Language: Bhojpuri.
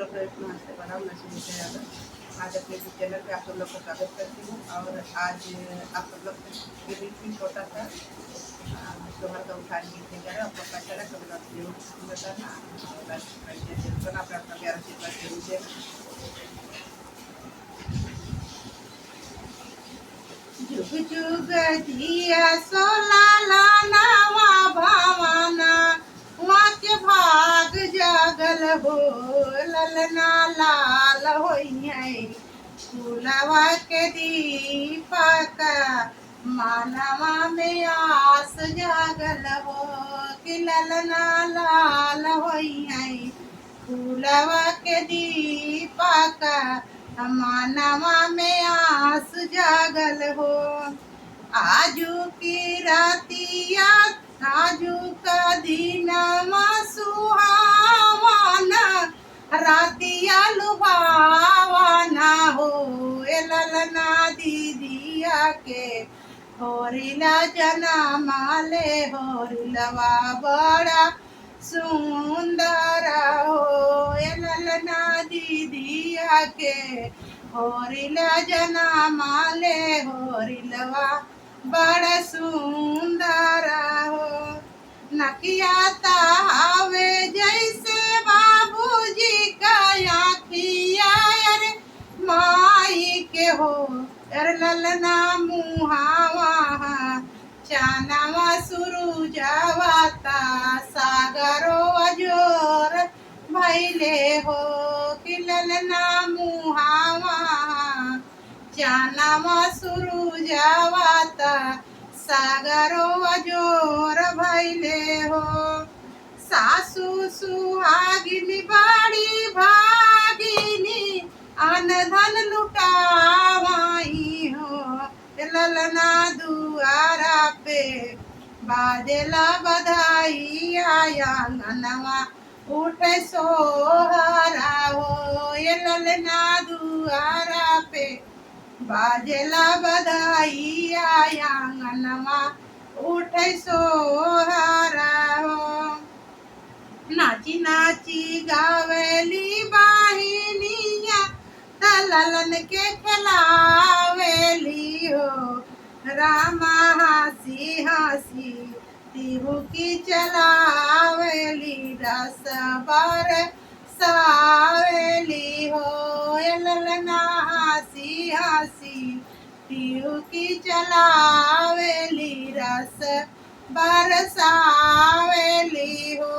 हेलो फ्रेंड्स, नमस्ते, प्रणाम। मैं सुनीता यादव आज अपने यूट्यूब चैनल पे आप सब लोग का स्वागत करती हूँ। और आज आप सब लोग के बीच में छोटा सा त्योहार का उठान गीत लेकर आपको कैसा लगा कभी आप जरूर बताना और जरूर करना, अपना प्यार आशीर्वाद जरूर देना। जुग जुग जिया सोला लानावा भावाना वाक्य भाग जागल हो ललना लाल होइयै फूलवा के दीपक मानवा में आस जागल हो कि ललना लाल होइयै फूलवा के दीपक मानवा में आस जागल हो। आजू की रातिया आजू का दीनमा सुहावाना रातिया लुभावाना हो ए ललना दीदिया के होरिला जनमाले होरिलवा बड़ा सुंदर हो ए ललना दीदिया के होरिला जनमाले होरिलवा बड़ा सुंदर हो। नकिया तावे जैसे बाबूजी का आखिया अरे माई के हो अरे ललना मुहावा चानवा सुरु जावाता सागरो अजोर भैले हो कि ललना मुहावा चानवा सुरु जावाता सागरो अजोर भैले हो। सासू सुहागिनी बड़ी भागिनी अनधन लुटावाई हो ललना दुआरा पे बाजेला बधाई आया ननवा उठे सोहरा हो ये ललना दुआरा पे बाजेला बधाई आया ननवा उठे सोहरा हो। नाची नाची गावेली बाहिनिया ललन के खिलावेली हो रामा हंसी हंसी तिहु की चलावेली रस बर सावेली हो ललना हंसी हंसी तिहु की चलावेली रस बरसावेली हो।